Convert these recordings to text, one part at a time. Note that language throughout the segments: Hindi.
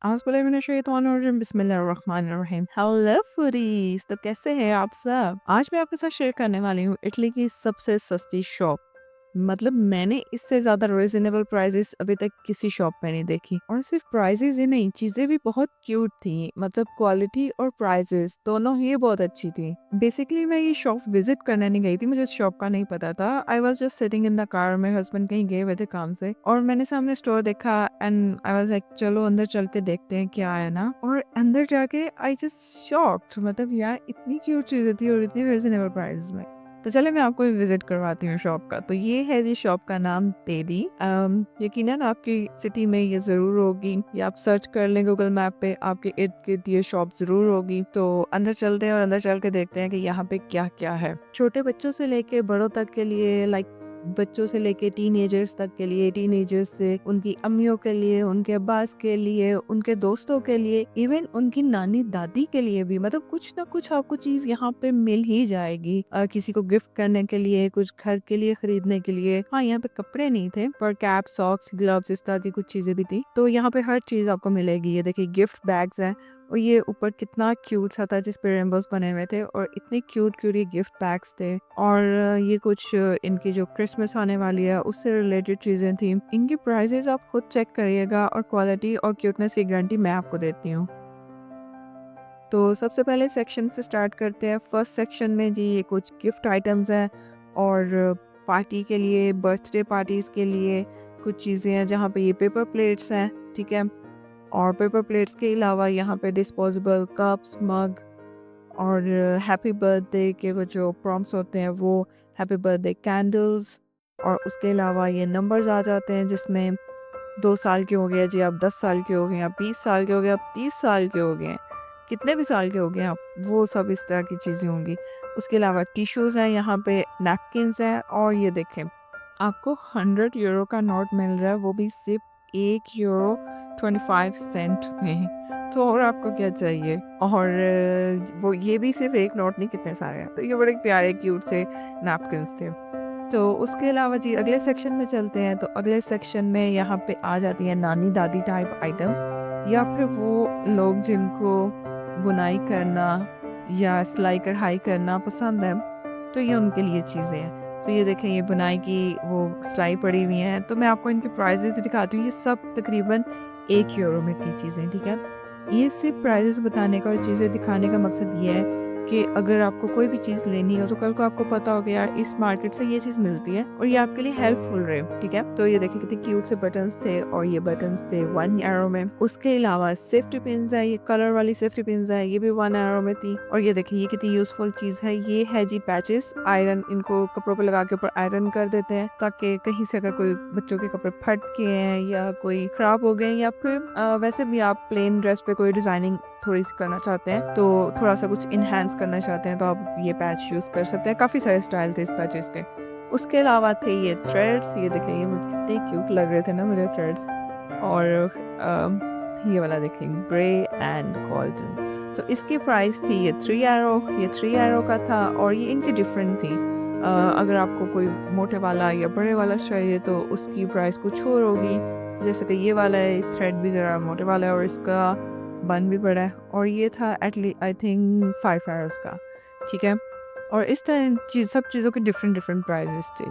बिस्मिल्लाहिर्रहमानिर्रहीम। हेलो फूडीज, तो कैसे हैं आप सब? आज मैं आपके साथ शेयर करने वाली हूँ इटली की सबसे सस्ती शॉप। मतलब मैंने इससे ज़्यादा रीज़नेबल प्राइसेस अभी तक किसी शॉप पे नहीं देखी। और सिर्फ प्राइसेस ही नहीं, चीज़ें भी बहुत क्यूट थी। मतलब क्वालिटी और प्राइसेस दोनों ही बहुत अच्छी थी। बेसिकली मैं ये शॉप विजिट करने नहीं गई थी, मुझे इस शॉप का नहीं पता था। I was just sitting in the car, मेरे हस्बैंड कहीं गए हुए थे काम से और मैंने सामने स्टोर देखा एंड आई वॉज लाइक चलो अंदर चल के देखते हैं क्या है ना। और अंदर जाके आई जस्ट शॉक्ड, मतलब यार इतनी क्यूट चीज़ें थी और इतनी रीजनेबल प्राइस में। तो चले मैं आपको विजिट करवाती हूँ शॉप का। तो ये है जी शॉप का नाम तेदी। यकीनन आपकी सिटी में ये जरूर होगी या आप सर्च कर लें गूगल मैप पे, आपके इर्द गिर्द ये शॉप जरूर होगी। तो अंदर चलते हैं और अंदर चल के देखते हैं कि यहाँ पे क्या क्या है। छोटे बच्चों से लेके बड़ों तक के लिए, लाइक बच्चों से लेके टीनेजर्स तक के लिए, टीनेजर्स से उनकी अम्मियों के लिए, उनके अब्बास के लिए, उनके दोस्तों के लिए, इवन उनकी नानी दादी के लिए भी। मतलब कुछ ना कुछ आपको चीज यहाँ पे मिल ही जाएगी। किसी को गिफ्ट करने के लिए, कुछ घर के लिए खरीदने के लिए। हाँ, यहाँ पे कपड़े नहीं थे पर कैप, सॉक्स, ग्लव्स इस तरह की कुछ चीजें भी थी। तो यहाँ पे हर चीज आपको मिलेगी। ये देखिए गिफ्ट बैग्स हैं और ये ऊपर कितना क्यूट सा था जिस पे रेनबोस बने हुए थे और इतने क्यूट क्यूट ये गिफ्ट बैग्स थे। और ये कुछ इनकी जो क्रिसमस आने वाली है उससे रिलेटेड चीजें थी। इनकी प्राइसेस आप खुद चेक करिएगा और क्वालिटी और क्यूटनेस की गारंटी मैं आपको देती हूँ। तो सबसे पहले सेक्शन से स्टार्ट करते हैं। फर्स्ट सेक्शन में जी ये कुछ गिफ्ट आइटम्स हैं और पार्टी के लिए, बर्थडे पार्टीज के लिए कुछ चीज़ें हैं जहाँ पे ये पेपर प्लेट्स हैं, ठीक है। और पेपर प्लेट्स के अलावा यहाँ पे डिस्पोजेबल कप्स, मग और हैप्पी बर्थडे के वो जो प्रॉम्प्ट्स होते हैं वो, हैप्पी बर्थडे कैंडल्स। और उसके अलावा ये नंबर्स आ जाते हैं जिसमें 2 साल के हो गए जी, आप 10 साल के हो गए, आप 20 साल के हो गए, आप 30 साल के हो गए, कितने भी साल के हो गए आप, वो सब इस तरह की चीज़ें होंगी। उसके अलावा टिश्यूज़ हैं यहाँ पे, नैपकिन्स हैं। और ये देखें आपको 100 यूरो का नोट मिल रहा है, वो भी सिर्फ 1 यूरो 25 सेंट में। तो और आपको क्या चाहिए। और वो ये भी सिर्फ एक नोट नहीं, कितने सारे हैं। तो ये बड़े प्यारे क्यूट से नैपकिन्स थे। तो उसके अलावा जी अगले सेक्शन में चलते हैं। तो अगले सेक्शन में यहाँ पे आ जाती हैं नानी दादी टाइप आइटम्स, या फिर वो लोग जिनको बुनाई करना या सिलाई कढ़ाई करना पसंद है, तो ये उनके लिए चीज़ें हैं। तो ये देखें ये बुनाई की वो सिलाई पड़ी हुई हैं। तो मैं आपको इनके प्राइजेस भी दिखाती हूँ। ये सब तकरीबन 1 यूरो में थी चीज़ें, ठीक है। ये सिर्फ प्राइजेस बताने का और चीज़ें दिखाने का मकसद ये है कि अगर आपको कोई भी चीज़ लेनी हो तो कल को आपको पता हो कि यार इस मार्केट से ये चीज़ मिलती है और ये आपके लिए हेल्पफुल रहे, ठीक है। तो ये देखिए कितने क्यूट से बटन्स थे और ये बटन्स थे 1 यूरो में। उसके अलावा सेफ्टी पिन्स है, ये कलर वाली सेफ्टी पिन्स है, ये भी 1 यूरो में थी। और ये देखिए ये कितनी यूजफुल चीज़ है, ये है जी पैचेस। आयरन, इनको कपड़ों पर लगा के ऊपर आयरन कर देते हैं ताकि कहीं से अगर कोई बच्चों के कपड़े फट गए हैं या कोई खराब हो गए या फिर वैसे भी आप प्लेन ड्रेस पे कोई डिजाइनिंग थोड़ी सी करना चाहते हैं, तो थोड़ा सा कुछ इन्हांस करना चाहते हैं, तो आप ये पैच यूज कर सकते हैं। काफी सारे स्टाइल थे इस पैचेस के। उसके अलावा थे ये थ्रेड्स। ये देखें ये मुझे कितने क्यूट लग रहे थे ना मुझे थ्रेड्स। और ये वाला देखें ग्रे एंड गोल्डन। तो इसकी प्राइस थी ये 3 यूरो, ये 3 यूरो का था। और ये इनकी डिफरेंट थी। अगर आपको कोई मोटे वाला या बड़े वाला चाहिए तो उसकी प्राइस कुछ और होगी। जैसे कि ये वाला है, थ्रेड भी ज़रा मोटे वाला है और इसका बन भी पड़ा है। और ये था एटलीस्ट आई थिंक 5 यूरोस का, ठीक है। और इस तरह सब चीज़ों के डिफरेंट डिफरेंट प्राइजेस थे।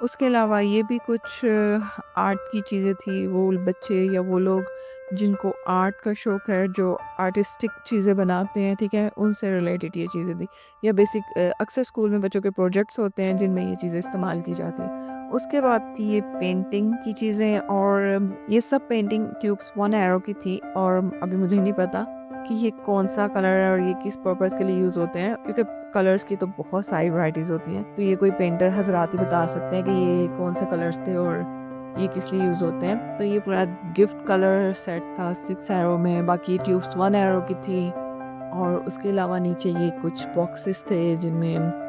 उसके अलावा ये भी कुछ आर्ट की चीज़ें थी। वो बच्चे या वो लोग जिनको आर्ट का शौक़ है, जो आर्टिस्टिक चीज़ें बनाते हैं, ठीक है, उनसे रिलेटेड ये चीज़ें थी। या बेसिक अक्सर स्कूल में बच्चों के प्रोजेक्ट्स होते हैं जिनमें ये चीज़ें इस्तेमाल की जाती हैं। उसके बाद थी ये पेंटिंग की चीज़ें और ये सब पेंटिंग ट्यूब्स 1 यूरो की थी। और अभी मुझे नहीं पता कि ये कौन सा कलर है और ये किस पर्पज़ के लिए यूज़ होते हैं, क्योंकि कलर्स की तो बहुत सारी वैरायटीज़ होती हैं। तो ये कोई पेंटर हजरात ही बता सकते हैं कि ये कौन से कलर्स थे और ये किस लिए यूज़ होते हैं। तो ये पूरा गिफ्ट कलर सेट था 6 यूरो में। बाकी ट्यूब्स 1 यूरो की थी। और उसके अलावा नीचे ये कुछ बॉक्सेस थे जिनमें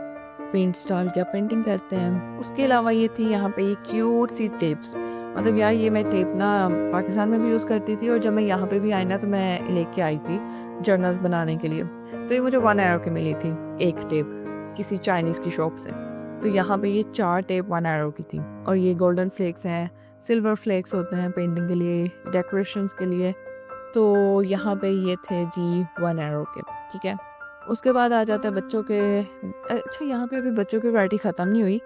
पेंट्स डाल के आप पेंटिंग करते हैं। उसके अलावा ये थी यहाँ पे ये क्यूट सी टेप्स। मतलब यार ये मैं टेप ना पाकिस्तान में भी यूज़ करती थी और जब मैं यहाँ पे भी आई ना तो मैं लेके आई थी जर्नल्स बनाने के लिए। तो ये मुझे 1 यूरो की मिली थी एक टेप, किसी चाइनीज़ की शॉप से। तो यहाँ पे ये 4 टेप 1 यूरो की थी। और ये गोल्डन फ्लेक्स हैं, सिल्वर फ्लेक्स होते हैं पेंटिंग के लिए, डेकोरेशंस के लिए। तो यहाँ पे ये थे जी 1 एरो के, ठीक है। उसके बाद आ जाता है बच्चों के। अच्छा, यहाँ पे अभी बच्चों की वैरायटी ख़त्म नहीं हुई।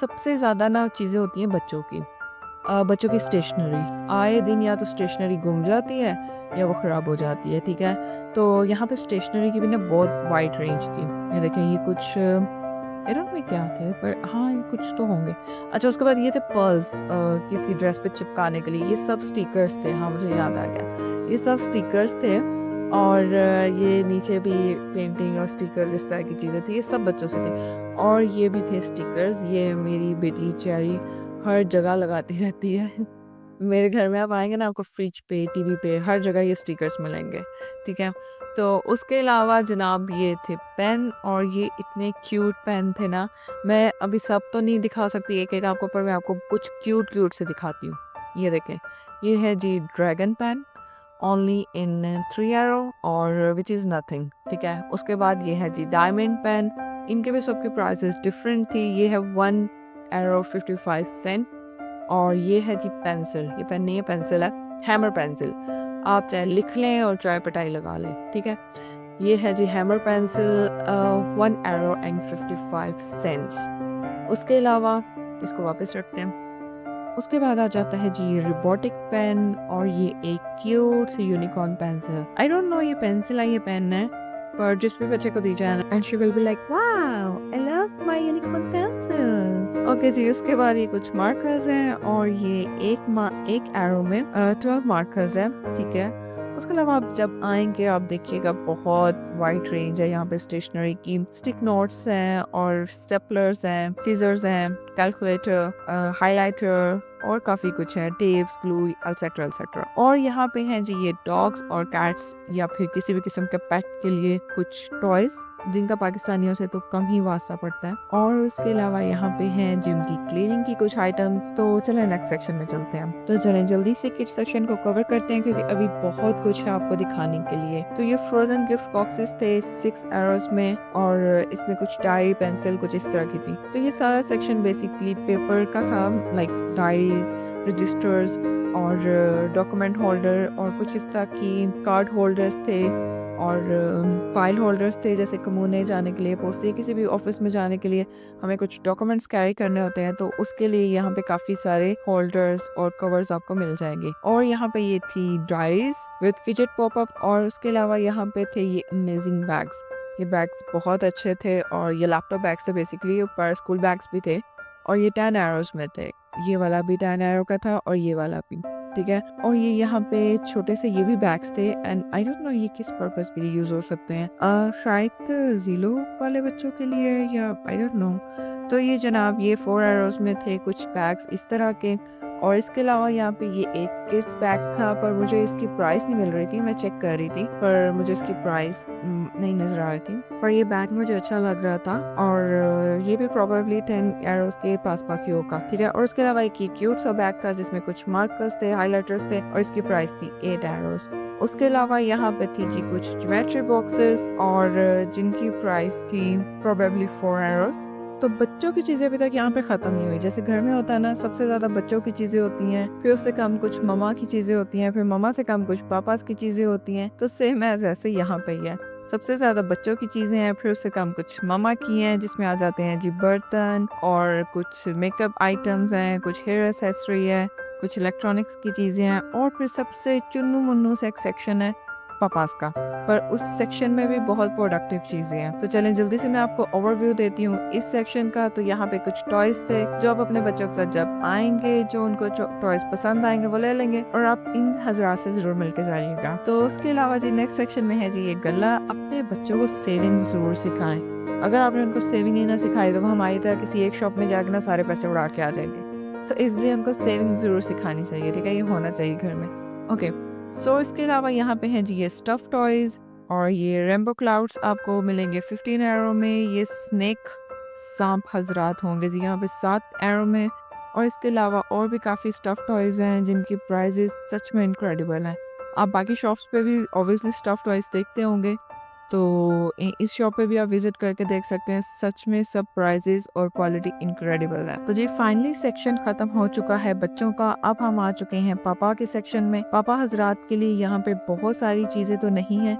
सबसे ज़्यादा ना चीज़ें होती हैं बच्चों की। बच्चों की स्टेशनरी, आए दिन या तो स्टेशनरी गुम जाती है या वो ख़राब हो जाती है, ठीक है। तो यहाँ पे स्टेशनरी की भी ना बहुत वाइड रेंज थी। ये देखें, ये कुछ आई डोंट नो क्या थे, पर हाँ, ये कुछ तो होंगे। अच्छा, उसके बाद ये थे पर्ल्स, किसी ड्रेस पे चिपकाने के लिए। ये सब स्टिकर्स थे। हाँ, मुझे याद आ गया, ये सब स्टिकर्स थे। और ये नीचे भी पेंटिंग और स्टिकर्स, इस तरह की चीज़ें थी। ये सब बच्चों से थे। और ये भी थे स्टिकर्स। ये मेरी बेटी चेरी हर जगह लगाती रहती है। मेरे घर में आप आएँगे ना, आपको फ्रिज पे, टीवी पे, हर जगह ये स्टिकर्स मिलेंगे, ठीक है। तो उसके अलावा जनाब ये थे पेन, और ये इतने क्यूट पेन थे ना। मैं अभी सब तो नहीं दिखा सकती एक-एक आपको, पर मैं आपको कुछ क्यूट-क्यूट से दिखाती हूँ। ये देखें, ये है जी dragon pen, only in 3 arrow, और व्हिच इज़ नथिंग, ठीक है। उसके बाद ये है जी डायमंड पेन। इनके भी सबकी प्राइसेस डिफरेंट थी। ये है 1 एरो 55 सेंट। और ये है जी पेंसिल, ये पेन नहीं है, पेंसिल है, हैमर पेंसिल। आप चाहे लिख लें और चाहे पिटाई लगा लें, ठीक है। ये है जी hammer pencil, 1 arrow and 55 cents. उसके अलावा इसको वापस रखते हैं। उसके बाद आ जाता है जी रोबोटिक पेन, और ये एक क्यूट सी unicorn pencil. I don't know ये पेंसिल है, ये पेन है, पर जिस भी बच्चे को दी जाए ना, and she will be like, wow, I love my unicorn pencil. Okay जी, उसके बाद ये कुछ मार्कर्स हैं, और ये एक एरो में 12 मार्कर्स हैं, ठीक है। उसके अलावा आप जब आएंगे, आप देखिएगा बहुत वाइड रेंज है यहाँ पे स्टेशनरी की। स्टिक नोट्स हैं, और स्टेपलर्स हैं, सीजर्स हैं, कैलकुलेटर, हाइलाइटर, और काफ़ी कुछ है, टेप्स, ग्लू, एटसेट्रा एटसेट्रा। और यहाँ पे हैं जी ये डॉग्स और कैट्स, या फिर किसी भी किस्म के पेट के लिए कुछ टॉयज, जिनका पाकिस्तानियों से तो कम ही वास्ता पड़ता है। और उसके अलावा यहाँ पे हैं जिम की क्लीनिंग की कुछ आइटम्स। तो चलें नेक्स्ट सेक्शन में चलते हैं। तो चलें जल्दी से किड्स सेक्शन को कवर करते हैं, क्योंकि अभी बहुत कुछ है आपको दिखाने के लिए। तो ये फ्रोजन गिफ्ट बॉक्सेस थे 6 एरोस में, और इसमें कुछ डायरी, पेंसिल कुछ इस तरह की थी। तो ये सारा सेक्शन बेसिकली पेपर का था, लाइक डायरीज, रजिस्टर्स, और डॉक्यूमेंट होल्डर, और कुछ इस तरह की कार्ड होल्डर्स थे, और फाइल होल्डर्स थे, जैसे कमूने जाने के लिए, पोस्ट, किसी भी ऑफिस में जाने के लिए हमें कुछ डॉक्यूमेंट्स कैरी करने होते हैं, तो उसके लिए यहाँ पे काफ़ी सारे होल्डर्स और कवर्स आपको मिल जाएंगे। और यहाँ पे ये थी डायरीज विद फिजेट पॉपअप, और उसके अलावा यहाँ पे थे ये अमेजिंग बैग्स। ये बैग्स बहुत अच्छे थे, और ये लैपटॉप बैग्स थे बेसिकली, ऊपर स्कूल बैग्स भी थे, और ये 10 एरोस में थे। ये वाला भी 10 एरो का था, और ये वाला भी, ठीक है। और ये यहाँ पे छोटे से ये भी बैग्स थे, एंड आई डोंट नो ये किस पर्पस के लिए यूज हो सकते हैं, शायद जीलो वाले बच्चों के लिए, या आई डोंट नो। तो ये जनाब ये 4 एरोस में थे कुछ बैग्स इस तरह के। और इसके अलावा यहाँ पे ये एक किड्स बैग था, पर मुझे इसकी प्राइस नहीं मिल रही थी। मैं चेक कर रही थी, पर मुझे इसकी प्राइस नहीं नजर आ रही थी। पर ये बैग मुझे अच्छा लग रहा था, और ये भी प्रोबेबली 10 एरोस के पास ही होगा, ठीक है। और इसके अलावा एक क्यूट सा बैग था, जिसमें कुछ मार्कर्स थे, हाइलाइटर्स थे, और इसकी प्राइस थी 8 एरोस। उसके अलावा यहाँ पे थी जी कुछ ज्योमेट्री बॉक्सेस, और जिनकी प्राइस थी प्रोबेबली 4 एरोस। तो बच्चों की चीज़ें अभी तक यहाँ पे ख़त्म नहीं हुई। जैसे घर में होता है ना, सबसे ज़्यादा बच्चों की चीज़ें होती हैं, फिर उससे कम कुछ ममा की चीज़ें होती हैं, फिर ममा से कम कुछ पापास की चीज़ें होती हैं। तो सेम एज ऐसे यहाँ पे ही है, सबसे ज़्यादा बच्चों की चीज़ें हैं, फिर उससे कम कुछ ममा की हैं, जिसमें आ जाते हैं जी बर्तन, और कुछ मेकअप आइटम्स हैं, कुछ हेयर एक्सेसरी है, कुछ इलेक्ट्रॉनिक्स की चीज़ें हैं, और फिर सबसे चुन्नू मुन्नू से एक सेक्शन है पापास का। पर उस सेक्शन में भी बहुत प्रोडक्टिव चीज़ें हैं। तो चलें जल्दी से मैं आपको ओवरव्यू देती हूँ इस सेक्शन का। तो यहाँ पे कुछ टॉयज थे, जो आप अपने बच्चों के साथ जब आएंगे, जो उनको टॉयज पसंद आएंगे वो ले लेंगे, और आप इन हजरात से जरूर मिलके जाइएगा। तो उसके अलावा जी नेक्स्ट सेक्शन में है जी ये गल्ला। अपने बच्चों को सेविंग जरूर सिखाएं। अगर आपने उनको सेविंग ही ना सिखाई, तो वो हमारी तरह किसी एक शॉप में जाकर ना सारे पैसे उड़ा के आ जाएंगे। तो इसलिए उनको सेविंग जरूर सिखानी चाहिए, ठीक है। ये होना चाहिए घर में, ओके। सो इसके अलावा यहाँ पे हैं जी ये स्टफ टॉयज, और ये रेम्बो क्लाउड्स आपको मिलेंगे 15 एरो में। ये स्नेक सांप हजरात होंगे जी यहाँ पे 7 एरो में। और इसके अलावा और भी काफ़ी स्टफ टॉयज हैं, जिनकी प्राइजेस सच में इनक्रेडिबल हैं। आप बाकी शॉप्स पे भी ऑब्वियसली स्टफ टॉयज देखते होंगे, तो इस शॉप पे भी आप विजिट करके देख सकते हैं। सच में सब प्राइजेस और क्वालिटी इनक्रेडिबल है। तो जी फाइनली सेक्शन खत्म हो चुका है बच्चों का। अब हम आ चुके हैं पापा के सेक्शन में। पापा हजरात के लिए यहाँ पे बहुत सारी चीजें तो नहीं है,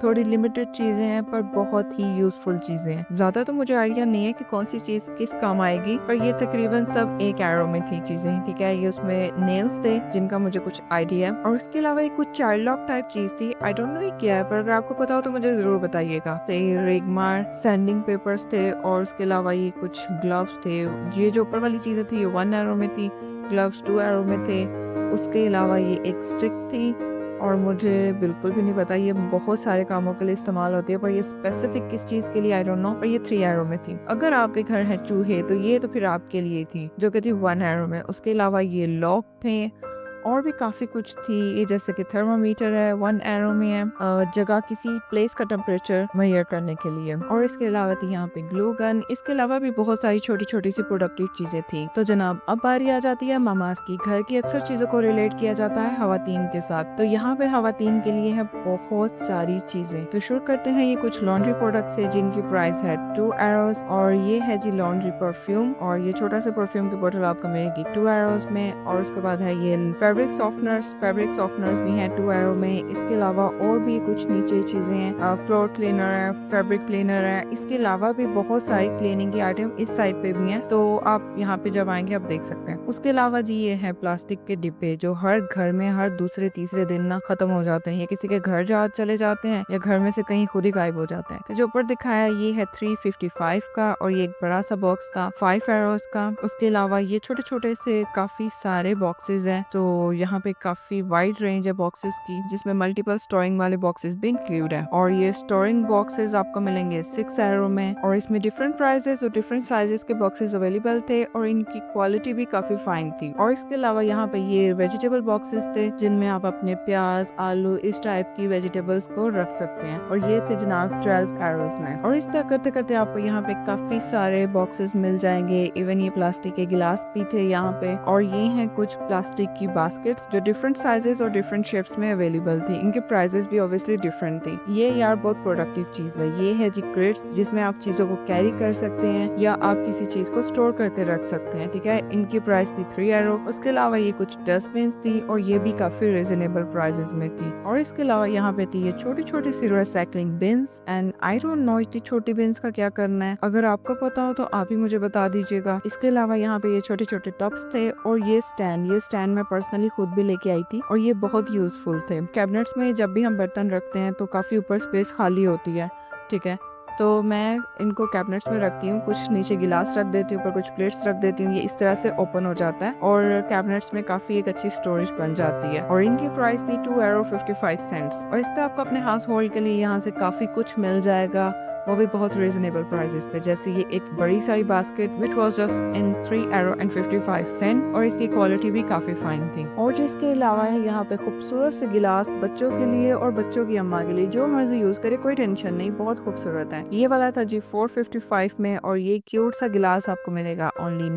थोड़ी लिमिटेड चीजें हैं, पर बहुत ही यूजफुल चीजें हैं। ज्यादा तो मुझे आइडिया नहीं है कि कौन सी चीज किस काम आएगी, पर ये तकरीबन सब एक एरो में थी चीजें, ठीक है। ये उसमें नेल्स थे जिनका मुझे कुछ आइडिया है, और उसके अलावा एक कुछ चाइल्ड लॉक टाइप चीज थी। आई डोंट नो ये क्या है, पर अगर आपको पता हो तो मुझे जरूर बताइएगा। तो ये रेगमार सैंडिंग पेपर्स थे, और उसके अलावा ये कुछ ग्लव्स थे। ये जो ऊपर वाली चीजें थी ये 1 एरो में थी, ग्लव्स 2 एरो में थे। उसके अलावा ये एक स्टिक थी, और मुझे बिल्कुल भी नहीं पता, ये बहुत सारे कामों के लिए इस्तेमाल होती है, पर ये स्पेसिफिक किस चीज के लिए आई डोंट नो। पर ये 3 एरो में थी। अगर आपके घर है चूहे तो ये तो फिर आपके लिए थी, जो कि थी 1 एरो में। उसके अलावा ये लॉक थे, और भी काफी कुछ थी। ये जैसे कि थर्मामीटर है, 1 एरो में है, जगह किसी प्लेस का टेम्परेचर मेजर करने के लिए। और इसके अलावा थी यहाँ पे ग्लू गन। इसके अलावा भी बहुत सारी छोटी छोटी सी प्रोडक्टिव चीजें थी। तो जनाब अब बारी आ जाती है मामास की। घर की अक्सर चीजों को रिलेट किया जाता है खवातीन के साथ, तो यहाँ पे खवातीन के लिए है बहुत सारी चीजें। तो शुरू करते हैं। ये कुछ लॉन्ड्री प्रोडक्ट्स है जिनकी प्राइस है 2 एरोज, और ये है जी लॉन्ड्री परफ्यूम, और ये छोटा सा परफ्यूम की बोतल आपको मिलेगी 2 एरोज में। और उसके बाद है ये फैब्रिक सॉफ्टनर्स भी हैं 2 एरो में। इसके अलावा और भी कुछ नीचे चीजें हैं, फ्लोर क्लीनर है, फैब्रिक क्लीनर है। इसके अलावा भी बहुत सारी क्लीनिंग की आइटम इस साइड पे भी हैं, तो आप यहाँ पे जब आएंगे आप देख सकते हैं। उसके अलावा जी ये है प्लास्टिक के डिब्बे, जो हर घर में हर दूसरे तीसरे दिन ना खत्म हो जाते हैं। ये किसी के घर चले जाते हैं, या घर में से कहीं खुद ही गायब हो जाते हैं। तो जो ऊपर दिखाया ये है 355 का, और ये एक बड़ा सा बॉक्स था 5 एरोज का। उसके अलावा ये छोटे छोटे से काफी सारे बॉक्सेस हैं। तो यहाँ पे काफी वाइड रेंज है बॉक्सेस की, जिसमें मल्टीपल स्टोरिंग वाले बॉक्सेस भी इंक्लूड है। और ये स्टोरिंग बॉक्सेस आपको मिलेंगे 6 एरो में, और इसमें डिफरेंट प्राइसेस और डिफरेंट साइजेस के बॉक्सेस अवेलेबल थे, और इनकी क्वालिटी भी काफी फाइन थी। और इसके अलावा यहाँ पे ये वेजिटेबल बॉक्सेस थे, जिनमें आप अपने प्याज, आलू, इस टाइप की वेजिटेबल्स को रख सकते हैं, और ये थे जनाब 12 एरोज में। और इस तरह करते करते आपको यहाँ पे काफी सारे बॉक्सेस मिल जाएंगे। इवन ये प्लास्टिक के गिलास भी थे यहाँ पे, और ये हैं कुछ प्लास्टिक की बास्केट्स जो डिफरेंट साइजेस और डिफरेंट शेप्स में अवेलेबल थी। इनके प्राइसेस भी ऑब्वियसली डिफरेंट थी। ये यार बहुत प्रोडक्टिव चीज है। ये है जी क्रेट्स, जिसमें आप चीजों को कैरी कर सकते हैं, या आप किसी चीज को स्टोर करके रख सकते हैं, ठीक है। इनकी प्राइस थी 3 एरो। उसके अलावा ये कुछ डस्टबिन थी, और ये भी काफी रिजनेबल प्राइसेस में थी। और इसके अलावा यहाँ पे थी ये छोटी छोटी सी recycling bins, and I don't know इतनी छोटी बिन्स का क्या करना है। अगर आपको पता हो तो आप ही मुझे बता दीजिएगा। इसके अलावा यहाँ पे ये छोटे छोटे टब्स थे, और ये स्टैंड मैं पर्सनली खुद भी लेके आई थी, और ये बहुत यूजफुल थे। कैबिनेट्स में जब भी हम बर्तन रखते हैं तो काफी ऊपर स्पेस खाली होती है, ठीक है। तो मैं इनको कैबिनेट्स में रखती हूँ, कुछ नीचे गिलास रख देती हूँ, ऊपर कुछ प्लेट्स रख देती हूँ। ये इस तरह से ओपन हो जाता है, और कैबिनेट्स में काफी एक अच्छी स्टोरेज बन जाती है। और इनकी प्राइस थी 2 एरो 55 सेंट्स। और इस तरह आपको अपने हाउस होल्ड के लिए यहाँ से काफी कुछ मिल जाएगा, वो भी बहुत रीजनेबल प्राइसेस पे। जैसे ये एक बड़ी सारी basket which was just in 3 euro and 55 cent, और इसकी क्वालिटी भी काफी फाइन थी। और जिसके अलावा है यहाँ पे खूबसूरत से गिलास बच्चों के लिए और बच्चों की अम्मा के लिए, जो मर्जी यूज करे, कोई टेंशन नहीं, बहुत खूबसूरत है। ये वाला था जी 455 में, और ये क्यूट सा गिलास आपको मिलेगा ओनली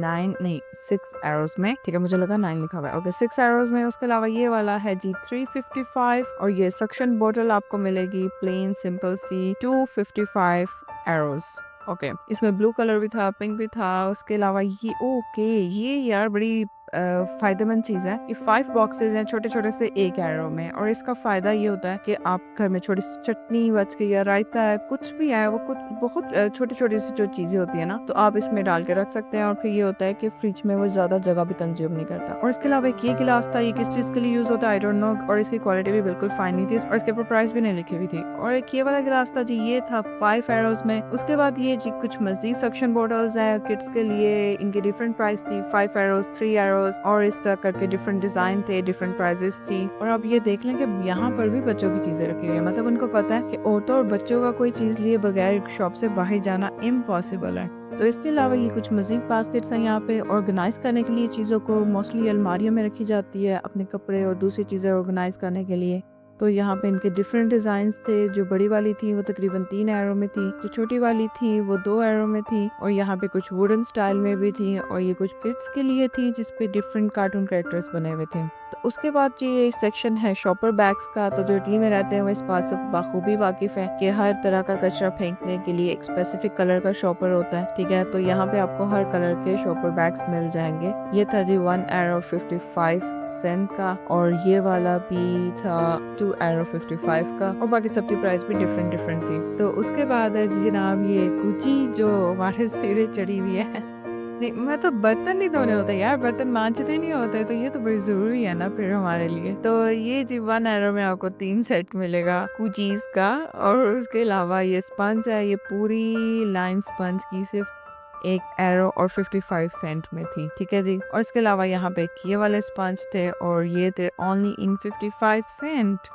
6 एरोज में, ठीक है। मुझे लगा 9 लिखा हुआ है, ओके 6 एरोज में। उसके अलावा ये वाला है जी 355, और ये सक्शन बोतल आपको मिलेगी प्लेन सिंपल सी 255 एरोज, ओके। इसमें ब्लू कलर भी था, पिंक भी था। उसके अलावा ये ओके, ये यार बड़ी फायदेमंद चीज है। ये 5 बॉक्सेस हैं छोटे छोटे से 1 एरो में, और इसका फायदा ये होता है कि आप घर में छोटी सी चटनी बच गई, या रायता है, कुछ भी है, वो कुछ बहुत छोटी छोटी सी जो चीजें होती है ना, तो आप इसमें डाल के रख सकते हैं। और फिर ये होता है कि फ्रिज में वो ज्यादा जगह भी कंज्यूम नहीं करता। और इसके अलावा एक ये गिलास था, ये किस चीज के लिए यूज होता है आई डोंट नो, और इसकी क्वालिटी भी बिल्कुल फाइन नहीं थी, और इसके ऊपर प्राइस भी नहीं लिखी हुई थी। और एक ये वाला गिलास था जी, ये था 5 एरोज में। उसके बाद ये जी कुछ मजीद सक्शन बॉटल्स है किड्स के लिए, इनकी डिफरेंट प्राइस थी 5 एरोज, 3 एरोज, और इस तरह करके डिफरेंट डिजाइन थे, डिफरेंट प्राइसेस थी। और अब ये देख लें कि यहाँ पर भी बच्चों की चीजें रखी हुई है, मतलब उनको पता है कि औरतों और बच्चों का कोई चीज लिए बगैर शॉप से बाहर जाना इम्पॉसिबल है। तो इसके अलावा ये कुछ मजीद बास्केट्स हैं यहाँ पे ऑर्गेनाइज करने के लिए। चीज़ों को मोस्टली अलमारियों में रखी जाती है, अपने कपड़े और दूसरी चीज़ें ऑर्गेनाइज करने के लिए। तो यहाँ पे इनके डिफरेंट डिजाइन्स थे। जो बड़ी वाली थी वो तकरीबन 3 एरो में थी, जो छोटी वाली थी वो 2 एरो में थी, और यहाँ पे कुछ वुडन स्टाइल में भी थी, और ये कुछ किड्स के लिए थी जिसपे डिफरेंट कार्टून कैरेक्टर्स बने हुए थे। तो उसके बाद ये सेक्शन है शॉपर बैग्स का। तो जो इटली में रहते हैं वो इस बात से बाखूबी वाकिफ है कि हर तरह का कचरा फेंकने के लिए एक स्पेसिफिक कलर का शॉपर होता है, ठीक है। तो यहाँ पे आपको हर कलर के शॉपर बैग्स मिल जाएंगे। ये था जी 1 एरो 55 सेंट का, और ये वाला भी था 2 एरो 55 का, और बाकी सबकी प्राइस भी डिफरेंट थी। तो उसके बाद है जी जनाब ये कुची जो हमारे सिरे चढ़ी हुई है। नहीं, मैं तो बर्तन नहीं धोने होते यार, बर्तन मांजने नहीं होते, तो ये तो बड़ी जरूरी है ना फिर हमारे लिए। तो ये जी 1 एरो में आपको 3 सेट मिलेगा कुकीज का, और उसके अलावा ये स्पंज है, ये पूरी लाइन स्पंज की सिर्फ 1 एरो और 55 सेंट में थी, ठीक है जी। और इसके अलावा यहाँ पे ये वाले स्पंज थे, और ये थे ओनली इन 55 सेंट।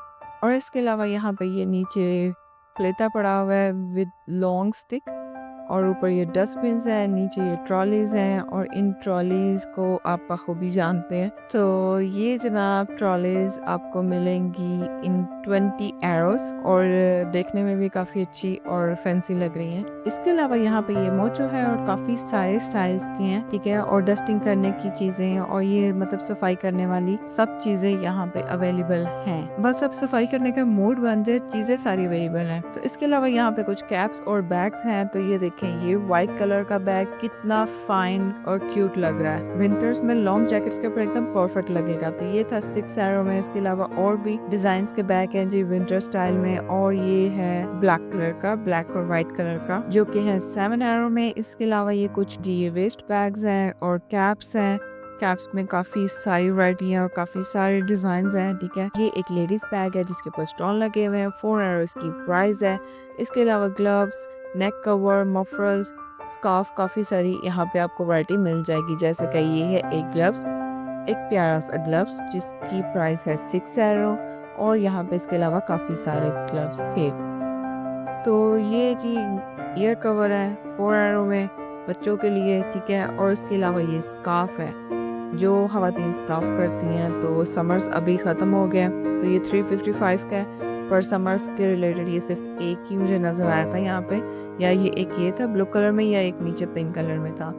और इसके अलावा यहाँ पे ये नीचे प्लेटा पड़ा हुआ है विद लॉन्ग स्टिक, और ऊपर ये डस्टबिन है, नीचे ये ट्रॉलीज हैं, और इन ट्रॉलीज को आप बखूबी जानते हैं। तो ये जनाब ट्रॉलीज आपको मिलेंगी इन 20 एरोस, और देखने में भी काफ़ी अच्छी और फैंसी लग रही हैं। इसके अलावा यहाँ पे ये मोचो है, और काफ़ी सारे स्टाइल्स की हैं, ठीक है, और डस्टिंग करने की चीज़ें हैं, और ये मतलब सफाई करने वाली सब चीज़ें यहाँ पे अवेलेबल हैं। बस अब सफाई करने का मूड बन जाए, चीज़ें सारी अवेलेबल हैं। तो इसके अलावा यहाँ पे कुछ कैप्स और बैग्स हैं। तो ये देखें, ये व्हाइट कलर का बैग कितना फाइन और क्यूट लग रहा है, विंटर्स में लॉन्ग जैकेट्स के ऊपर एकदम परफेक्ट लगेगा। तो ये था 6 एरो में। इसके अलावा और भी डिजाइन के बैग हैं जी विंटर स्टाइल में, और ये है ब्लैक कलर का, ब्लैक और व्हाइट कलर का, जो कि है 7 एरो में। इसके अलावा ये कुछ जी ये वेस्ट बैग्स हैं और कैप्स हैं। कैप्स में काफी सारी वैरायटी है और काफी सारे डिजाइन हैं, ठीक है। ये एक लेडीज बैग है जिसके ऊपर स्टोन लगे हुए हैं, 4 एरो इसकी प्राइस है। इसके अलावा ग्लव्स, नेक कवर, मफलर्स, स्कार्फ, काफी सारी यहाँ पे आपको वैरायटी मिल जाएगी। जैसे कि ये है एक ग्लव्स, एक प्यारा सा ग्लव्स जिसकी प्राइस है 6 एरो, और यहाँ पे इसके अलावा काफी सारे ग्लव्स थे। तो ये जी ईयर कवर है 4 एरो में बच्चों के लिए, ठीक है। और इसके अलावा ये स्कार्फ है जो खवातीन स्कार्फ करती हैं। तो समर्स अभी ख़त्म हो गए, तो ये 355 का है, पर समर्स के रिलेटेड ये सिर्फ एक ही मुझे नज़र आया था यहाँ पे, या ये एक ये था ब्लू कलर में, या एक नीचे पिंक कलर में था।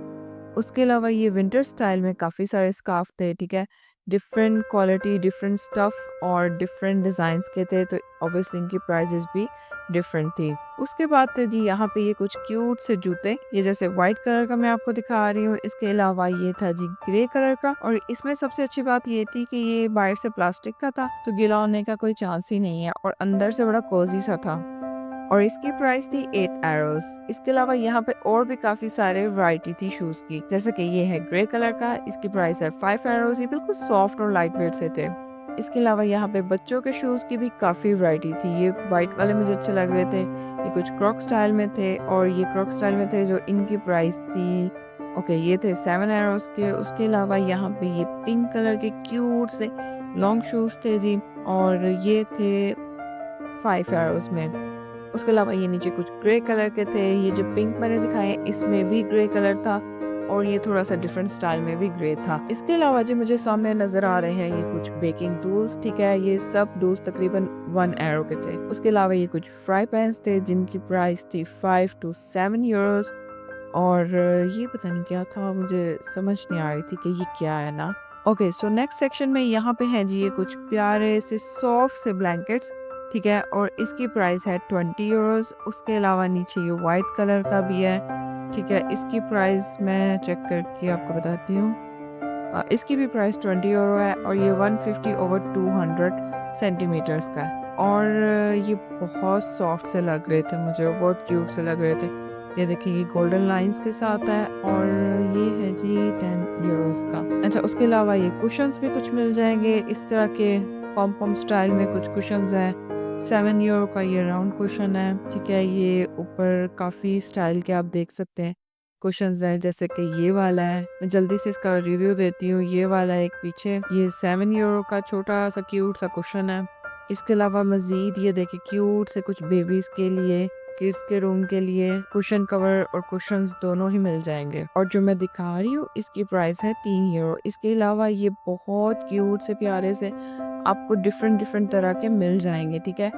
उसके अलावा ये विंटर स्टाइल में काफ़ी सारे स्कार्फ थे, ठीक है, डिफरेंट क्वालिटी, डिफरेंट स्टफ और डिफरेंट डिज़ाइंस के थे। तो ऑब्वियसली इनकी प्राइजेस भी डिफरेंट थी। उसके बाद थे जी यहाँ पे ये कुछ क्यूट से जूते, ये जैसे व्हाइट कलर का मैं आपको दिखा रही हूँ। इसके अलावा ये था जी ग्रे कलर का, और इसमें सबसे अच्छी बात ये थी कि ये बाहर से प्लास्टिक का था, तो गीला होने का कोई चांस ही नहीं है, और अंदर से बड़ा कोजी सा था, और इसकी प्राइस थी 8 एरोस। इसके अलावा यहाँ पे और भी काफी सारे वैरायटी थी शूज की, जैसे कि ये है ग्रे कलर का, इसकी प्राइस है 5 एरोस। ये बिल्कुल सॉफ्ट और लाइट वेट से थे। इसके अलावा यहाँ पे बच्चों के शूज की भी काफी वैरायटी थी। ये व्हाइट वाले मुझे अच्छे लग रहे थे, ये कुछ क्रॉक स्टाइल में थे, और ये क्रॉक स्टाइल में थे, जो इनकी प्राइस थी ओके ये थे 7 एरोस के। उसके अलावा यहाँ पे ये पिंक कलर के क्यूट से लॉन्ग शूज थे जी, और ये थे 5 एरोस में। उसके अलावा ये नीचे कुछ ग्रे कलर के थे, ये जो पिंक मैंने दिखाए इसमें भी ग्रे कलर था, और ये थोड़ा सा डिफरेंट स्टाइल में भी ग्रे था। इसके अलावा जो मुझे सामने नजर आ रहे हैं ये कुछ बेकिंग टूल्स, ठीक है, ये सब टूल्स तकरीबन 1 एरो के थे। उसके अलावा ये कुछ फ्राई पैन्स थे जिनकी प्राइस थी 5 to 7 यूरोस, और ये पता नहीं क्या था, मुझे समझ नहीं आ रही थी कि ये क्या है ना। ओके सो नेक्स्ट सेक्शन में यहाँ पे हैं जी ये कुछ प्यारे से सॉफ्ट से ब्लैंकेट्स, ठीक है, और इसकी प्राइस है 20 यूरोस। उसके अलावा नीचे ये वाइट कलर का भी है, ठीक है, इसकी प्राइस मैं चेक करके आपको बताती हूँ। इसकी भी प्राइस 20 यूरो है, और ये 150 over 200 सेंटीमीटर्स का है, और ये बहुत सॉफ्ट से लग रहे थे मुझे, बहुत क्यूट से लग रहे थे। ये देखिए ये गोल्डन लाइंस के साथ है, और ये है जी 10 यूरोस का। अच्छा उसके अलावा ये कुशन्स भी कुछ मिल जाएंगे इस तरह के पॉम पॉम स्टाइल में, कुछ कुशन्स हैं। 7 यूरो का ये राउंड कुशन है, ठीक है, ये ऊपर काफ़ी स्टाइल के आप देख सकते हैं कुशन्स हैं, जैसे कि ये वाला है, मैं जल्दी से इसका रिव्यू देती हूँ। ये वाला एक पीछे, ये 7 यूरो का छोटा सा क्यूट सा कुशन है। इसके अलावा मजीद ये देखिए क्यूट से कुछ बेबीज के लिए, किड्स के रूम के लिए कुशन कवर और कुशन्स दोनों ही मिल जाएंगे, और जो मैं दिखा रही हूँ इसकी प्राइस है 3 यूरो। इसके अलावा ये बहुत क्यूट से प्यारे से आपको डिफरेंट डिफरेंट तरह के मिल जाएंगे, ठीक है।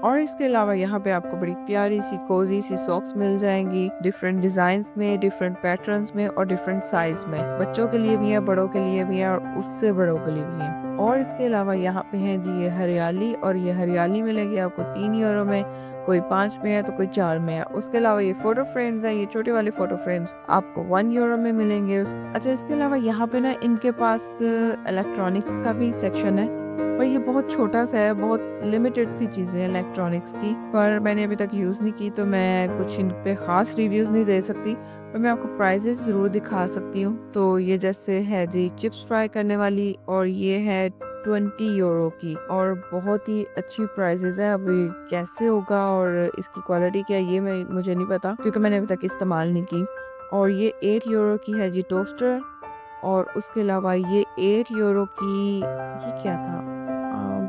और इसके अलावा यहाँ पे आपको बड़ी प्यारी सी कोजी सी सॉक्स मिल जाएंगी, डिफरेंट डिजाइन्स में, डिफरेंट पैटर्न्स में और डिफरेंट साइज में। बच्चों के लिए भी है, बड़ों के लिए भी है और उससे बड़ों के लिए भी है। और इसके अलावा यहाँ पे है जी ये हरियाली, और ये हरियाली मिलेगी आपको 3 यूरो में, कोई 5 में है तो कोई 4 में है। उसके अलावा ये फोटो फ्रेम्स है, ये छोटे वाले फोटो फ्रेम्स आपको 1 यूरो में मिलेंगे। अच्छा, इसके अलावा यहाँ पे ना इनके पास इलेक्ट्रॉनिक्स का भी सेक्शन है, पर ये बहुत छोटा सा है, बहुत लिमिटेड सी चीज़ें हैं इलेक्ट्रॉनिक्स की, पर मैंने अभी तक यूज़ नहीं की तो मैं कुछ इन पे ख़ास रिव्यूज़ नहीं दे सकती, पर मैं आपको प्राइजेस ज़रूर दिखा सकती हूँ। तो ये जैसे है जी चिप्स फ्राई करने वाली, और ये है 20 यूरो की, और बहुत ही अच्छी प्राइजेस है। अभी कैसे होगा और इसकी क्वालिटी क्या है ये मुझे नहीं पता, क्योंकि मैंने अभी तक इस्तेमाल नहीं की। और ये 8 यूरो की है जी टोस्टर, और उसके अलावा ये 8 यूरो की, ये क्या था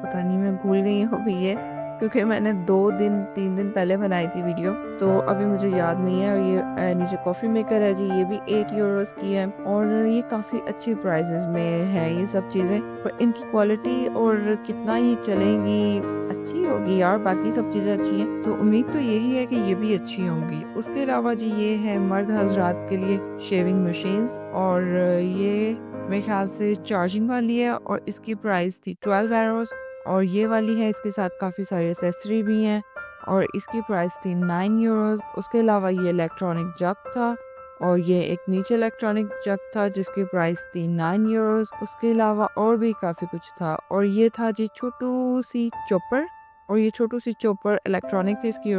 पता नहीं, मैं भूल गई हूँ अभी ये, क्योंकि मैंने 2 दिन 3 दिन पहले बनाई थी वीडियो, तो अभी मुझे याद नहीं है। और ये नीचे कॉफ़ी मेकर है जी, ये भी 8 यूरोस की है, और ये काफ़ी अच्छी प्राइजेस में है ये सब चीज़ें, पर इनकी क्वालिटी और कितना ये चलेंगी, अच्छी होगी यार, बाकी सब चीज़ें अच्छी हैं, तो उम्मीद तो यही है कि ये भी अच्छी होंगी। उसके अलावा जी ये है मर्द हजरात के लिए शेविंग मशीन्स, और ये मेरे ख्याल से चार्जिंग वाली है, और इसकी प्राइस थी 12 यूरोस, और ये वाली है, इसके साथ काफ़ी सारे एसेसरी भी हैं, और इसकी प्राइस थी 9 यूरोस। उसके अलावा ये इलेक्ट्रॉनिक जग था, और ये एक नीचे इलेक्ट्रॉनिक जग था जिसकी प्राइस थी 9 यूरोस। उसके अलावा और भी काफ़ी कुछ था, और ये था जी छोटू सी चॉपर, और ये छोटू सी चॉपर इलेक्ट्रॉनिक थी, इसकी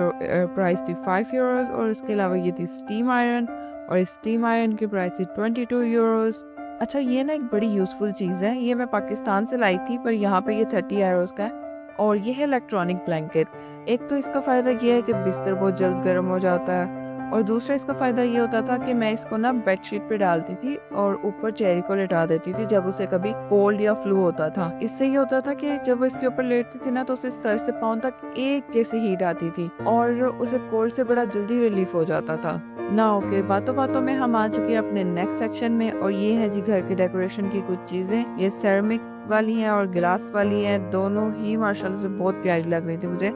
प्राइस थी 5 यूरोस। और इसके अलावा ये थी स्टीम आयरन, और इस स्टीम आयरन की प्राइस थी 22 यूरोस। अच्छा, ये ना एक बड़ी यूज़फुल चीज़ है, ये मैं पाकिस्तान से लाई थी, पर यहाँ पे ये 30 यूरोस का है, और ये है इलेक्ट्रॉनिक ब्लैंकेट। एक तो इसका फ़ायदा ये है कि बिस्तर बहुत जल्द गर्म हो जाता है, और दूसरा इसका फ़ायदा ये होता था कि मैं इसको ना बेडशीट पे डालती थी और ऊपर चेरी को लेटा देती थी जब उसे कभी कोल्ड या फ्लू होता था। इससे ये होता था कि जब वो इसके ऊपर लेटती थी ना, तो उसे सर से पाँव तक एक जैसी हीट आती थी, और उसे कोल्ड से बड़ा जल्दी रिलीफ हो जाता था ना। ओके, बातों बातों में हम आ चुके हैं अपने नेक्स्ट सेक्शन में, और ये है जी घर के डेकोरेशन की कुछ चीज़ें। ये सेरेमिक वाली हैं और गिलास वाली हैं, दोनों ही माशाल्लाह से बहुत प्यारी लग रही थी मुझे।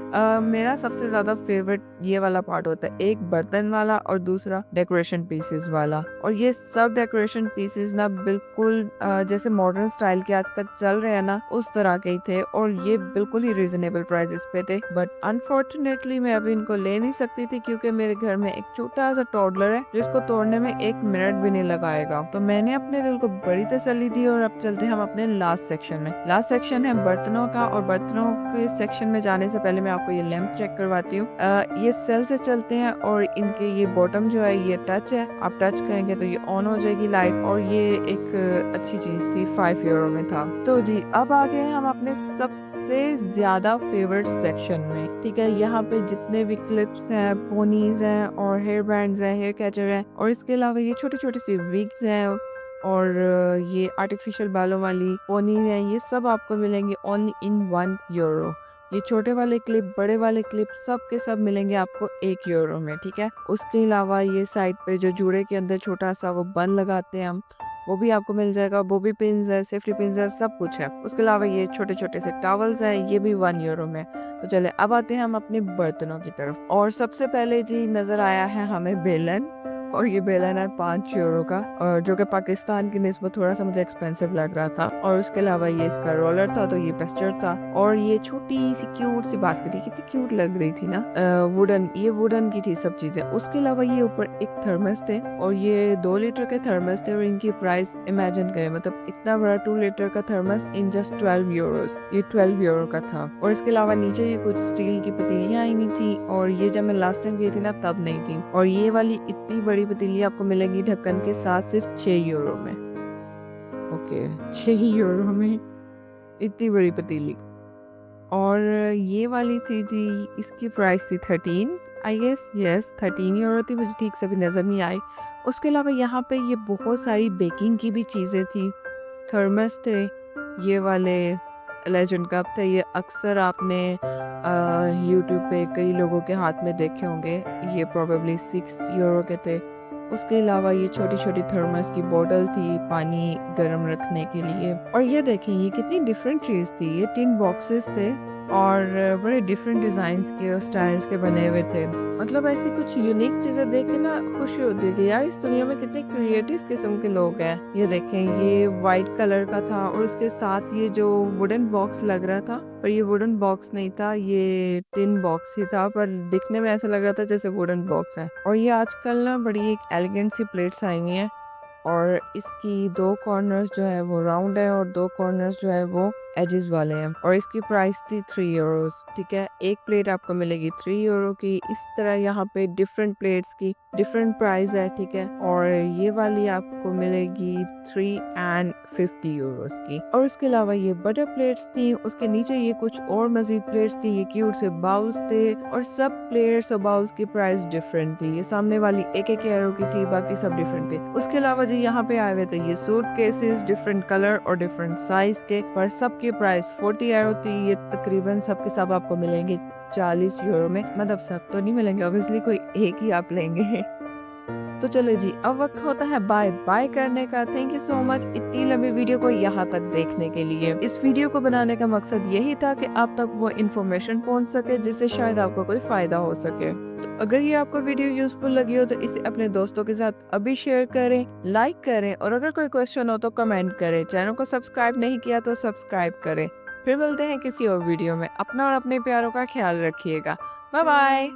मेरा सबसे ज़्यादा फेवरेट ये वाला पार्ट होता है, एक बर्तन वाला और दूसरा डेकोरेशन पीसेस वाला। और ये सब डेकोरेशन पीसेस ना बिल्कुल जैसे मॉडर्न स्टाइल के आजकल चल रहे हैं ना, उस तरह के ही थे, और ये बिल्कुल ही रीजनेबल प्राइसेस पे थे। बट अनफॉर्चुनेटली मैं अभी इनको ले नहीं सकती थी, क्योंकि मेरे घर में एक छोटा सा टॉडलर है जिसको तोड़ने में 1 मिनट भी नहीं लगाएगा। तो मैंने अपने दिल को बड़ी तसल्ली दी, और अब चलते हैं हम अपने लास्ट सेक्शन में। लास्ट सेक्शन है बर्तनों का, और बर्तनों के सेक्शन में जाने से पहले मैं आपको ये लैंप चेक करवाती हूँ। ये सेल से चलते हैं, और इनके ये बॉटम जो है ये टच है, आप टच करेंगे तो ये ऑन हो जाएगी लाइट, और ये एक अच्छी चीज थी, 5 यूरो में था। तो जी अब आ गए हम अपने सबसे ज्यादा फेवरेट सेक्शन में, ठीक है। यहाँ पे जितने भी क्लिप्स हैं, पोनीज हैं, और हेयर बैंड्स हैं, हेयर कैचर हैं, और इसके अलावा ये छोटी छोटी सी विग्स हैं, और ये आर्टिफिशियल बालों वाली पोनी हैं, ये सब आपको मिलेंगे ओनली इन 1 यूरो। ये छोटे वाले क्लिप, बड़े वाले क्लिप, सब के सब मिलेंगे आपको 1 यूरो में, ठीक है। उसके अलावा ये साइड पे जो जूड़े के अंदर छोटा सा वो बन लगाते हैं हम, वो भी आपको मिल जाएगा। बॉबी पिन्स है, सेफ्टी पिन्स है, सब कुछ है। उसके अलावा ये छोटे छोटे से टॉवल्स हैं, ये भी 1 यूरो में। तो चले अब आते हैं हम अपने बर्तनों की तरफ, और सबसे पहले जी नजर आया है हमें बेलन, और ये बेलन है 5 यूरो का, और जो कि पाकिस्तान की निस्बत थोड़ा सा मुझे एक्सपेंसिव लग रहा था। और उसके अलावा ये इसका रोलर था, तो ये पेस्चर था, और ये छोटी सी क्यूट सी बास्केट, कितनी क्यूट लग रही थी ना, वुडन, ये वुडन की थी सब चीजें। उसके अलावा ये ऊपर एक थर्मस थे, और ये 2 लीटर के थर्मस थे, और इनकी प्राइस इमेजिन करें, मतलब इतना बड़ा 2 लीटर का थर्मस इन जस्ट 12 यूरोस, ये 12 यूरो का था। और इसके अलावा नीचे ये कुछ स्टील की पतीलियां आई हुई थी, और ये जब मैं लास्ट टाइम गई थी ना तब नहीं थी। और ये वाली इतनी बड़ी पतीली आपको मिलेगी ढक्कन के साथ सिर्फ 6 यूरो में। ओके, 6 यूरो में इतनी बड़ी पतीली। और ये वाली थी जी, इसकी प्राइस थी 13, आई गेस, यस 13 यूरो थी, मुझे ठीक से भी नज़र नहीं आई। उसके अलावा यहाँ पे ये बहुत सारी बेकिंग की भी चीज़ें थी, थर्मस थे, ये वाले लेजेंड कप थे, ये अक्सर आपने यूट्यूब पे कई लोगों के हाथ में देखे होंगे, ये प्रोबेबली 6 यूरो के थे। उसके अलावा ये छोटी-छोटी थर्मस की बॉटल थी पानी गर्म रखने के लिए। और ये देखें ये कितनी डिफरेंट चीज़ थी। ये टिन बॉक्सेस थे और बड़े डिफरेंट डिज़ाइंस के और स्टाइल्स के बने हुए थे। मतलब ऐसी कुछ यूनिक चीज़ें देख के ना खुशी होती है कि यार इस दुनिया में कितने क्रिएटिव किस्म के लोग हैं। ये देखें ये वाइट कलर का था और उसके साथ ये जो वुडन बॉक्स लग रहा था, पर ये वुडन बॉक्स नहीं था, ये टिन बॉक्स ही था, पर दिखने में ऐसा लग रहा था जैसे वुडन बॉक्स है। और ये आजकल ना बड़ी एक एलिगेंट सी प्लेट्स आई हुई हैं और इसकी 2 कॉर्नर्स जो है वो राउंड है और 2 कॉर्नर्स जो है वो एजेस वाले हैं। और इसकी प्राइस थी 3 यूरोस। ठीक है, एक प्लेट आपको मिलेगी 3 यूरो की। इस तरह यहाँ पे डिफरेंट प्लेट्स की डिफरेंट प्राइस है। ठीक है, और ये वाली आपको मिलेगी 3 एंड 50 यूरोस की। और उसके अलावा ये बटर प्लेट्स थी, उसके नीचे ये कुछ और मजीद प्लेट्स थी, ये क्यूट से बाउल्स थे और सब प्लेट्स और बाउल्स की प्राइस डिफरेंट थी। ये सामने वाली 1-1 यूरो की थी, बाकी सब डिफरेंट थे। उसके अलावा जो यहाँ पे आए हुए थे ये सूट केसेस डिफरेंट कलर और डिफरेंट साइज के, पर सबकी प्राइस 40 यूरो थी। ये तकरीबन सब के सब आपको मिलेंगे 40 यूरो में। मतलब सब तो नहीं मिलेंगे, ऑब्वियसली कोई एक ही आप लेंगे। तो चलो जी, अब वक्त होता है बाय बाय करने का। थैंक यू सो मच इतनी लंबी वीडियो को यहाँ तक देखने के लिए। इस वीडियो को बनाने का मकसद यही था कि आप तक वो इन्फॉर्मेशन पहुँच सके जिससे शायद आपको कोई फायदा हो सके। तो अगर ये आपको वीडियो यूजफुल लगी हो तो इसे अपने दोस्तों के साथ अभी शेयर करें, लाइक करें और अगर कोई क्वेश्चन हो तो कमेंट करें। चैनल को सब्सक्राइब नहीं किया तो सब्सक्राइब करें। फिर मिलते हैं किसी और वीडियो में। अपना और अपने प्यारों का ख्याल रखिएगा। Bye bye.